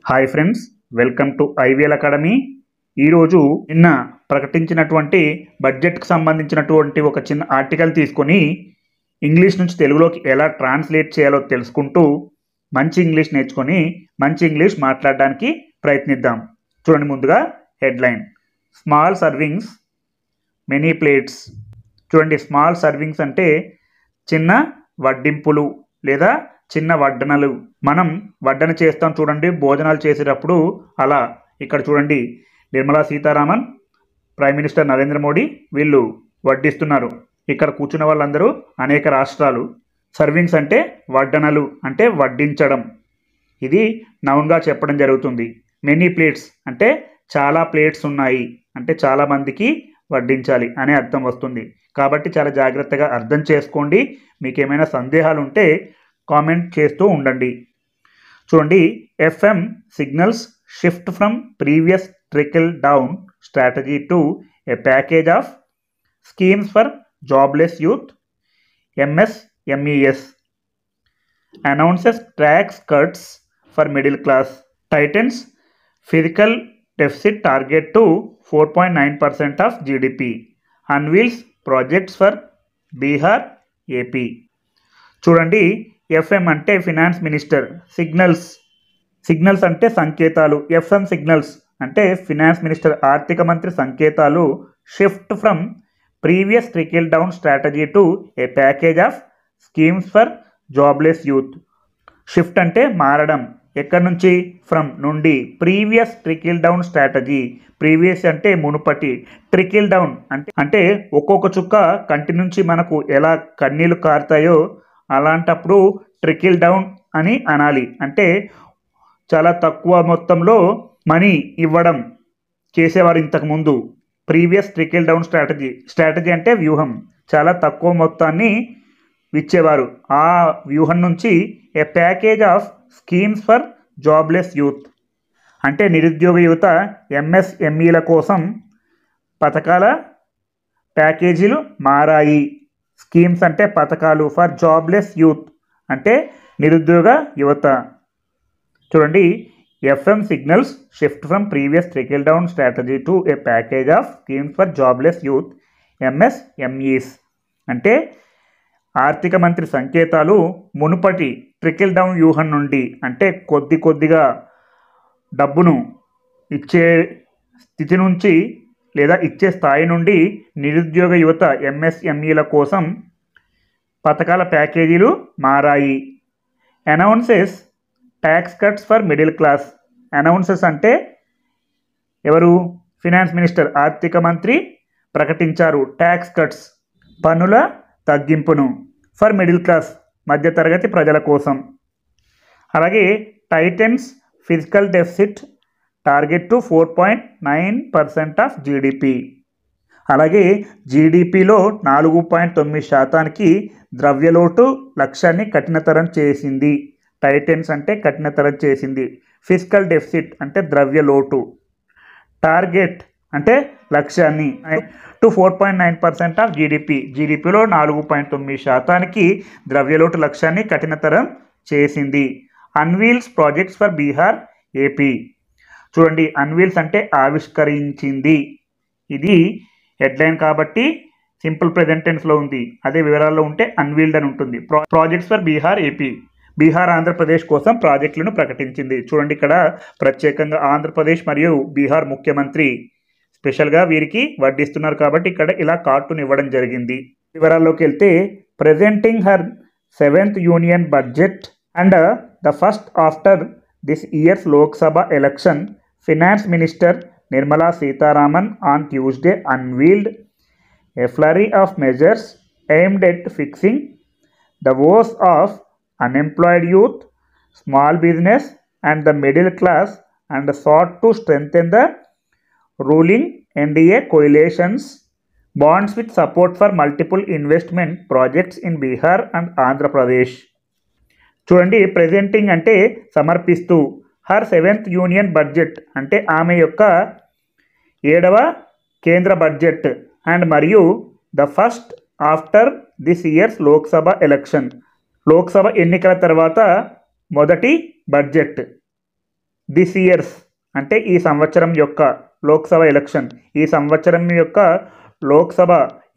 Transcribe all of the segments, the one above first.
Hi friends, welcome to IVL academy. ఈరోజు నిన్న ప్రకటించినటువంటి బడ్జెట్కి సంబంధించినటువంటి ఒక చిన్న ఆర్టికల్ తీసుకొని ఇంగ్లీష్ నుంచి తెలుగులోకి ఎలా ట్రాన్స్లేట్ చేయాలో తెలుసుకుంటూ మంచి ఇంగ్లీష్ నేర్చుకొని మంచి ఇంగ్లీష్ మాట్లాడడానికి ప్రయత్నిద్దాం. చూడండి, ముందుగా headline: small servings many plates. చూడండి, స్మాల్ సర్వింగ్స్ అంటే చిన్న వడ్డింపులు లేదా చిన్న వడ్డనలు. మనం వడ్డన చేస్తాం చూడండి, భోజనాలు చేసేటప్పుడు. అలా ఇక్కడ చూడండి, నిర్మలా సీతారామన్, ప్రైమ్ మినిస్టర్ నరేంద్ర మోడీ వీళ్ళు వడ్డిస్తున్నారు. ఇక్కడ కూర్చున్న వాళ్ళందరూ అనేక రాష్ట్రాలు. సర్వింగ్స్ అంటే వడ్డనలు, అంటే వడ్డించడం. ఇది నౌన్గా చెప్పడం జరుగుతుంది. మెనీ ప్లేట్స్ అంటే చాలా ప్లేట్స్ ఉన్నాయి, అంటే చాలా మందికి వడ్డించాలి అనే అర్థం వస్తుంది. కాబట్టి చాలా జాగ్రత్తగా అర్థం చేసుకోండి. మీకు ఏమైనా సందేహాలు ఉంటే కామెంట్ చేస్తూ ఉండండి. చూడండి, FM signals shift from previous trickle down strategy to A package of schemes for jobless youth. MSMEs announces tax cuts for middle class. Titans physical deficit target to 4.9% of GDP. Unveils projects for Bihar, AP. చూడండి, FM అంటే finance minister, signals అంటే సంకేతాలు. FM signals అంటే finance minister, ఆర్థిక మంత్రి సంకేతాలు. Shift from previous trickle down strategy to A package of schemes for jobless youth. Shift అంటే మారడం. ఎక్కడి నుంచి? ఫ్రమ్ నుండి. Previous trickle down strategy, previous అంటే మునుపటి, ట్రికిల్ డౌన్ అంటే ఒక్కొక్క చుక్క కంటి నుంచి మనకు ఎలా కన్నీళ్లు కారుతాయో అలాంటప్పుడు ట్రికిల్ డౌన్ అని అనాలి. అంటే చాలా తక్కువ మొత్తంలో మనీ ఇవ్వడం చేసేవారు ఇంతకుముందు. ప్రీవియస్ ట్రికిల్ డౌన్ స్ట్రాటజీ అంటే వ్యూహం, చాలా తక్కువ మొత్తాన్ని ఇచ్చేవారు. ఆ వ్యూహం నుంచి a package of schemes for jobless youth అంటే నిరుద్యోగ యువత, ఎంఎస్ఎంఈల కోసం పథకాల ప్యాకేజీలు మారాయి. స్కీమ్స్ అంటే పథకాలు. ఫర్ జాబ్లెస్ యూత్ అంటే నిరుద్యోగ యువత. చూడండి, FM signals shift from previous trickle down strategy to A package of schemes for jobless youth, MSMEs అంటే ఆర్థిక మంత్రి సంకేతాలు మునుపటి ట్రికిల్ డౌన్ వ్యూహం నుండి, అంటే కొద్దిగా డబ్బును ఇచ్చే స్థితి నుంచి లేదా ఇచ్చే స్థాయి నుండి నిరుద్యోగ యువత, ఎంఎస్ఎంఈల కోసం పథకాల ప్యాకేజీలు మారాయి. Announces tax cuts for middle class. Announces అంటే ఎవరు? ఫినాన్స్ మినిస్టర్, ఆర్థిక మంత్రి ప్రకటించారు ట్యాక్స్ కట్స్, పన్నుల తగ్గింపును. ఫర్ మిడిల్ క్లాస్, మధ్యతరగతి ప్రజల కోసం. అలాగే Titans physical deficit target to 4.9% of GDP. అలాగే జీడిపిలో 4.9% ద్రవ్యలోటు లక్ష్యాన్ని కఠినతరం చేసింది. టైటన్స్ అంటే కఠినతరం చేసింది. ఫిజికల్ డెఫిసిట్ అంటే ద్రవ్యలోటు. టార్గెట్ అంటే లక్ష్యాన్ని టు 4.9% ఆఫ్ జీడిపి. జీడిపిలో 4.9% ద్రవ్యలోటు లక్ష్యాన్ని కఠినతరం చేసింది. Unveils projects for Bihar, AP. చూడండి, అన్వీల్స్ అంటే ఆవిష్కరించింది. ఇది హెడ్లైన్ కాబట్టి సింపుల్ ప్రెజెంట్ టెన్స్లో ఉంది. అదే వివరాల్లో ఉంటే అన్వీల్డ్ అని ఉంటుంది. Projects for Bihar, AP. Bihar, Andhra Pradesh కోసం ప్రాజెక్టులను ప్రకటించింది. చూడండి, ఇక్కడ ప్రత్యేకంగా ఆంధ్రప్రదేశ్ మరియు బీహార్ ముఖ్యమంత్రి స్పెషల్గా వీరికి వడ్డిస్తున్నారు కాబట్టి ఇక్కడ ఇలా కార్టూన్ ఇవ్వడం జరిగింది. వివరాల్లోకి వెళ్తే, presenting her 7th union budget and the first after this years Lok Sabha election, finance minister Nirmala Sitharaman on Tuesday unveiled a flurry of measures aimed at fixing the woes of unemployed youth, small business and the middle class, and sought to strengthen the ruling NDA coalition's bonds with support for multiple investment projects in Bihar and Andhra Pradesh. చూడండి, presenting అంటే సమర్పిస్తూ, her 7th union budget అంటే ఆమె యొక్క 7వ కేంద్ర budget, and మరియు the first after this years Lok Sabha election, Lok Sabha ఎన్నికల తర్వాత మొదటి బడ్జెట్. దిస్ ఇయర్స్ అంటే ఈ సంవత్సరం యొక్క లోక్సభ ఎలక్షన్, ఈ సంవత్సరం యొక్క లోక్సభ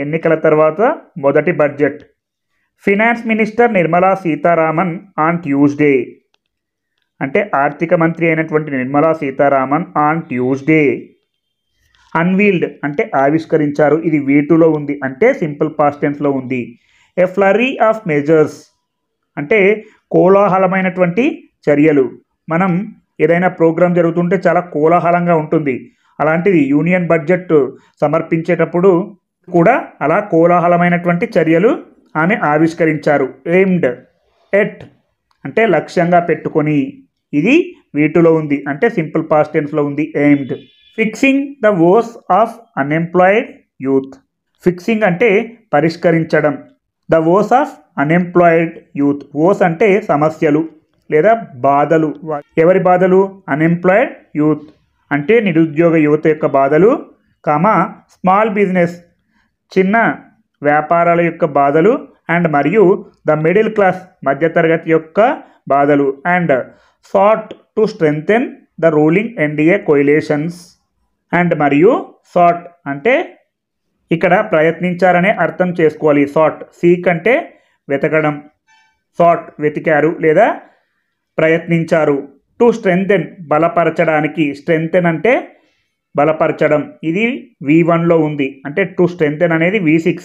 ఎన్నికల తర్వాత మొదటి budget. Finance minister Nirmala Sitharaman on Tuesday అంటే ఆర్థిక మంత్రి అయినటువంటి Nirmala Sitharaman on Tuesday unveiled అంటే ఆవిష్కరించారు. ఇది V2లో ఉంది అంటే సింపుల్ పాస్ట్ టెన్స్లో ఉంది. ఎ ఫ్లరీ ఆఫ్ మెజర్స్ అంటే కోలాహలమైనటువంటి చర్యలు. మనం ఏదైనా ప్రోగ్రాం జరుగుతుంటే చాలా కోలాహలంగా ఉంటుంది. అలాంటిది యూనియన్ బడ్జెట్ సమర్పించేటప్పుడు కూడా అలా కోలాహలమైనటువంటి చర్యలు ఆమె ఆవిష్కరించారు. ఎయిమ్డ్ ఎట్ అంటే లక్ష్యంగా పెట్టుకొని, ఇది V2లో ఉంది అంటే సింపుల్ పాస్ట్ టెన్స్లో ఉంది aimed. Fixing the vows of unemployed youth. Fixing అంటే పరిష్కరించడం. The vows of unemployed youth. Vows అంటే సమస్యలు లేదా బాధలు. ఎవరి బాధలు? అన్ఎంప్లాయిడ్ యూత్ అంటే నిరుద్యోగ యువత యొక్క బాధలు, స్మాల్ బిజినెస్ చిన్న వ్యాపారాల యొక్క బాధలు, అండ్ మరియు ద మిడిల్ క్లాస్ మధ్యతరగతి యొక్క బాధలు, and sought to strengthen the ruling NDA coalitions. And మరియు సాట్ అంటే ఇక్కడ ప్రయత్నించారనే అర్థం చేసుకోవాలి. సాట్ సీక్ అంటే వెతకడం, సాట్ వెతికారు లేదా ప్రయత్నించారు. టు స్ట్రెంగ్థెన్ బలపరచడానికి, స్ట్రెంగ్థెన్ అంటే బలపరచడం, ఇది V1లో ఉంది అంటే టు స్ట్రెంగ్థెన్ అనేది V6.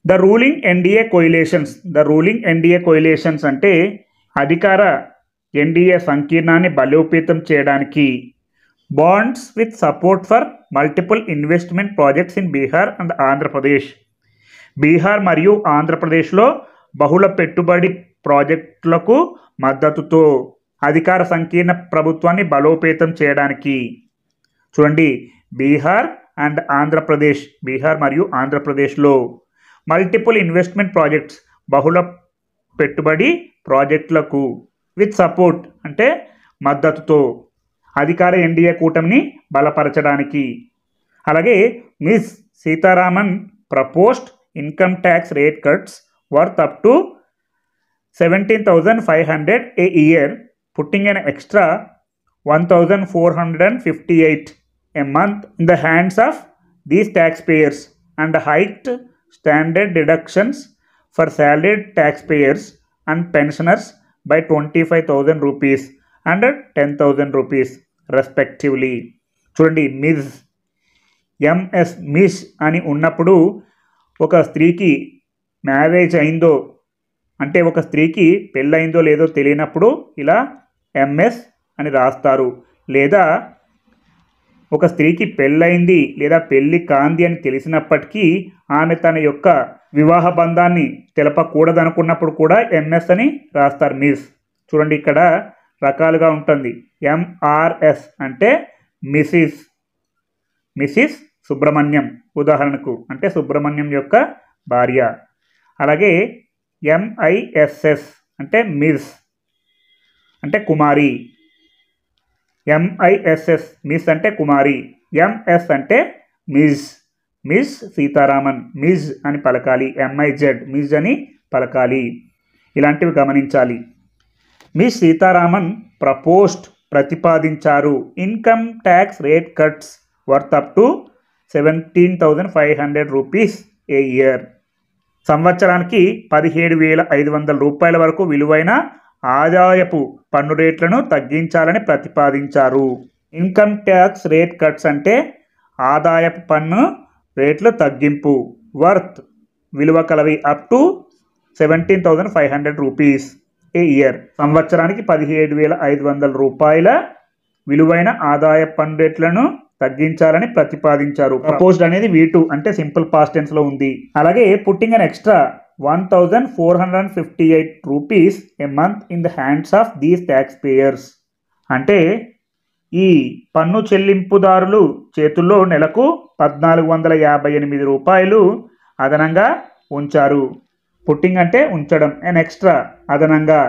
The ruling NDA coalitions. The ruling NDA coalitions అంటే అధికార ఎన్డీఏ సంకీర్ణాన్ని బలోపేతం చేయడానికి. Bonds with support for multiple investment projects in Bihar and Andhra Pradesh. Bihar మరియు ఆంధ్రప్రదేశ్లో బహుళ పెట్టుబడి ప్రాజెక్టులకు మద్దతుతో అధికార సంకీర్ణ ప్రభుత్వాన్ని బలోపేతం చేయడానికి. చూడండి, బీహార్ అండ్ ఆంధ్రప్రదేశ్, బీహార్ మరియు ఆంధ్రప్రదేశ్లో మల్టిపుల్ ఇన్వెస్ట్మెంట్ ప్రాజెక్ట్స్ బహుళ పెట్టుబడి ప్రాజెక్టులకు, విత్ సపోర్ట్ అంటే మద్దతుతో అధికార ఎన్డీఏ కూటమిని బలపరచడానికి. అలాగే miss Sitharaman proposed income tax rate cuts worth up to 17,500 a year, putting an extra 1,458 a month in the hands of these taxpayers, and hiked standard deductions for salaried taxpayers and pensioners by 25,000 rupees and 10,000 rupees respectively. చూడండి, miss అని ఉన్నప్పుడు ఒక స్త్రీకి marriage అయిందో అంటే ఒక స్త్రీకి పెళ్ళయిందో లేదో తెలియనప్పుడు ఇలా MS అని రాస్తారు. లేదా ఒక స్త్రీకి పెళ్ళయింది లేదా పెళ్ళి కాంది అని తెలిసినప్పటికీ ఆమె తన యొక్క వివాహ బంధాన్ని తెలపకూడదనుకున్నప్పుడు కూడా MS అని రాస్తారు. మిస్ చూడండి, ఇక్కడ రకాలుగా ఉంటుంది. MRS అంటే మిసిస్ సుబ్రహ్మణ్యం ఉదాహరణకు, అంటే సుబ్రహ్మణ్యం యొక్క భార్య. అలాగే MISS అంటే మిస్ అంటే కుమారి. MISS మిస్ అంటే కుమారి. MS అంటే మిస్ సీతారామన్, మిస్ అని పలకాలి. MIZ మిస్ అని పలకాలి. ఇలాంటివి గమనించాలి. మిస్ సీతారామన్ ప్రపోజ్డ్ ప్రతిపాదించారు income tax rate cuts worth up to 17,500 rupees a year. సంవత్సరానికి 17,500 రూపాయల వరకు విలువైన ఆదాయపు పన్ను రేట్లను తగ్గించాలని ప్రతిపాదించారు. ఇన్కమ్ ట్యాక్స్ రేట్ కట్స్ అంటే ఆదాయపు పన్ను రేట్ల తగ్గింపు. వర్త్ విలువ కలవి. Up to 17,500 rupees a year. సంవత్సరానికి 17,500 రూపాయల విలువైన ఆదాయ పన్ను రేట్లను తగ్గించాలని ప్రతిపాదించారు. ప్రపోజ్డ్ అనేది V2 అంటే సింపుల్ పాస్ట్ టెన్స్లో ఉంది. అలాగే putting an extra 1,458 rupees a month in the hands of these tax payers అంటే ఈ పన్ను చెల్లింపుదారులు చేతుల్లో నెలకు 1,458 రూపాయలు అదనంగా ఉంచారు. పుట్టింగ్ అంటే ఉంచడం, అండ్ ఎక్స్ట్రా అదనంగా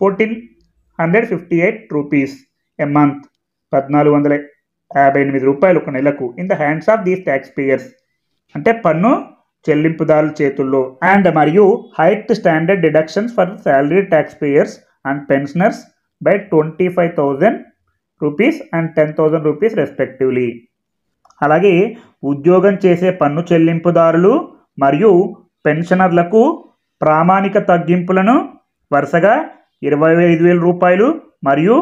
1,458 రూపీస్ ఏ మంత్ 1,458 రూపాయలు ఒక నెలకు. In the hands of these tax payers అంటే పన్ను చెల్లింపుదారుల చేతుల్లో. అండ్ మరియు hike standard deductions for salary tax payers and pensioners by 25,000 rupees and 10,000 rupees respectively. అలాగే ఉద్యోగం చేసే పన్ను చెల్లింపుదారులు మరియు పెన్షనర్లకు ప్రామాణిక తగ్గింపులను వరుసగా 25,000 రూపాయలు మరియు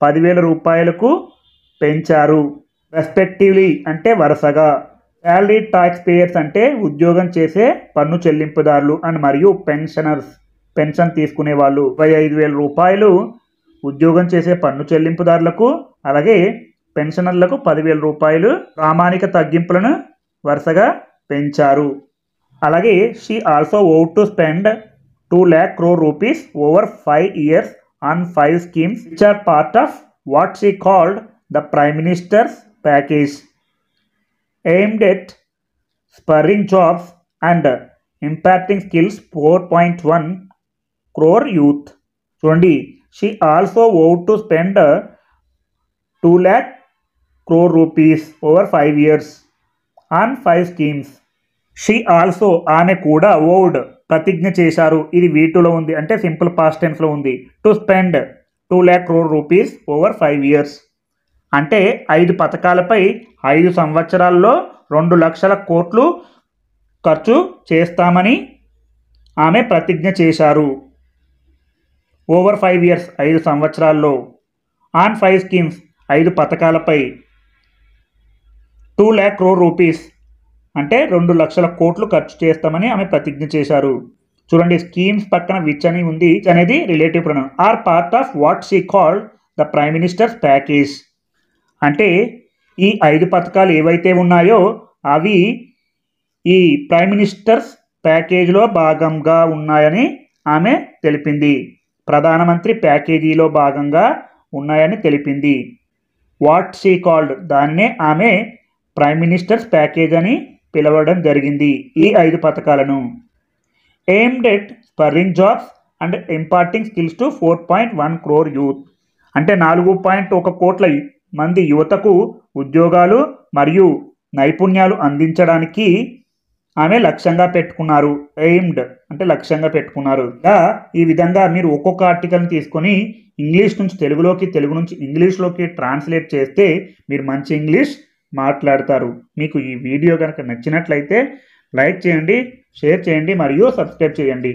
10,000 రూపాయలకు పెంచారు. రెస్పెక్టివ్లీ అంటే వరుసగా. శాలరీ ట్యాక్స్ పేయర్స్ అంటే ఉద్యోగం చేసే పన్ను చెల్లింపుదారులు అండ్ మరియు పెన్షనర్స్ పెన్షన్ తీసుకునే వాళ్ళు 25,000 రూపాయలు ఉద్యోగం చేసే పన్ను చెల్లింపుదారులకు, అలాగే పెన్షనర్లకు 10,000 రూపాయలు ప్రామాణిక తగ్గింపులను వరుసగా పెంచారు. అలాగే she also vowed to spend 2 lakh crore rupees over 5 years on 5 schemes which are part of what she called the Prime Minister's package aimed at spurring jobs and imparting skills 4.1 crore youth. చూడండి, she also vowed to spend 2 lakh crore rupees over 5 years on 5 schemes. She also ఆమె కూడా vowed ప్రతిజ్ఞ చేశారు. ఇది V2లో ఉంది అంటే simple past టెన్స్లో ఉంది. To spend 2 lakh crore rupees over 5 years అంటే 5 పథకాలపై 5 సంవత్సరాల్లో 2 లక్షల కోట్లు ఖర్చు చేస్తామని ఆమె ప్రతిజ్ఞ చేశారు. ఓవర్ 5 years 5 సంవత్సరాల్లో. ఆన్ 5 స్కీమ్స్ 5 పథకాలపై 2 lakh crore rupees అంటే 2 లక్షల కోట్లు ఖర్చు చేస్తామని ఆమె ప్రతిజ్ఞ చేశారు. చూడండి, స్కీమ్స్ పక్కన విచ్ అని ఉంది. అనేది relative pronoun. Or part of what she called the prime minister's package అంటే ఈ 5 పథకాలు ఏవైతే ఉన్నాయో అవి ఈ ప్రైమ్ మినిస్టర్స్ ప్యాకేజీలో భాగంగా ఉన్నాయని ఆమె తెలిపింది. ప్రధానమంత్రి ప్యాకేజీలో భాగంగా ఉన్నాయని తెలిపింది. వాట్ షీ కాల్డ్ దాన్నే ఆమె ప్రైమ్ మినిస్టర్స్ ప్యాకేజ్ అని పిలవడం జరిగింది. ఈ 5 పథకాలను aimed at spurring jobs and imparting skills to 4.1 crore youth అంటే 4.1 కోట్ల మంది యువతకు ఉద్యోగాలు మరియు నైపుణ్యాలు అందించడానికి ఆమె లక్ష్యంగా పెట్టుకున్నారు. ఎయిమ్డ్ అంటే లక్ష్యంగా పెట్టుకున్నారు. ఈ విధంగా మీరు ఒక్కొక్క ఆర్టికల్ని తీసుకొని ఇంగ్లీష్ నుంచి తెలుగులోకి, తెలుగు నుంచి ఇంగ్లీష్లోకి ట్రాన్స్లేట్ చేస్తే మీరు మంచి ఇంగ్లీష్ మాట్లాడతారు. మీకు ఈ వీడియో కనుక నచ్చినట్లయితే లైక్ చేయండి, షేర్ చేయండి మరియు సబ్స్క్రైబ్ చేయండి.